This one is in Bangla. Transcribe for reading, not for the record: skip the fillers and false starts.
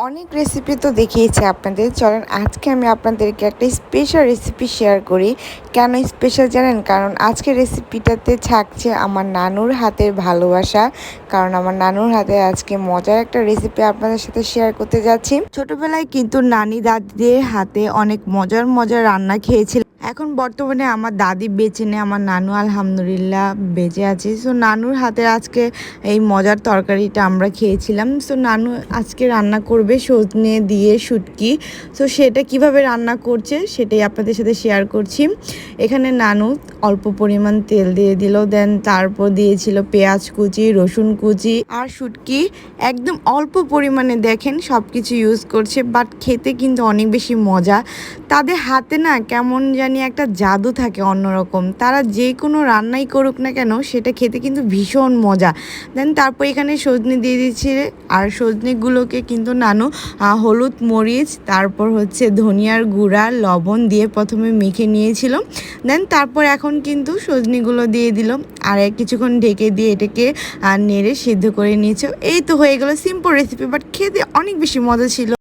অনেক রেসিপি তো দেখিয়েছি আপনাদের। চলেন আজকে আমি আপনাদেরকে একটা স্পেশাল রেসিপি শেয়ার করি। কেন স্পেশাল জানেন? কারণ আজকের রেসিপিটাতে থাকছে আমার নানুর হাতের ভালোবাসা। কারণ আমার নানুর হাতে আজকে মজার একটা রেসিপি আপনাদের সাথে শেয়ার করতে যাচ্ছি। ছোটবেলায় কিন্তু নানি দাদিদের হাতে অনেক মজার মজার রান্না খেয়েছিলাম। এখন বর্তমানে আমার দাদি বেঁচে নেই, আমার নানু আলহামদুলিল্লাহ বেঁচে আছে। সো নানুর হাতে আজকে এই মজার তরকারিটা আমরা খেয়েছিলাম। সো নানু আজকে রান্না করবে সজনে দিয়ে শুটকি। সো সেটা কিভাবে রান্না করছে সেটাই আপনাদের সাথে শেয়ার করছি। এখানে নানু অল্প পরিমাণ তেল দিয়ে দিল, দেন তারপর দিয়েছিল পেঁয়াজ কুচি, রসুন কুচি আর শুটকি একদম অল্প পরিমাণে। দেখেন সব কিছু ইউজ করছে, বাট খেতে কিন্তু অনেক বেশি মজা। তাদের হাতে না কেমন জানি একটা জাদু থাকে অন্যরকম। তারা যে কোনো রান্নাই করুক না কেন সেটা খেতে কিন্তু ভীষণ মজা। দেন তারপর এখানে সজনে দিয়ে দিচ্ছে, আর সজনেগুলোকে কিন্তু নানু হলুদ মরিচ তারপর হচ্ছে ধনিয়ার গুঁড়া লবণ দিয়ে প্রথমে মেখে নিয়েছিল। দেন তারপর এখন কিন্তু সজনেগুলো দিয়ে দিল আর কিছুক্ষণ ঢেকে দিয়ে এটাকে নেড়ে সিদ্ধ করে নিয়েছে। এই তো হয়ে গেল সিম্পল রেসিপি, বাট খেতে অনেক বেশি মজা ছিল।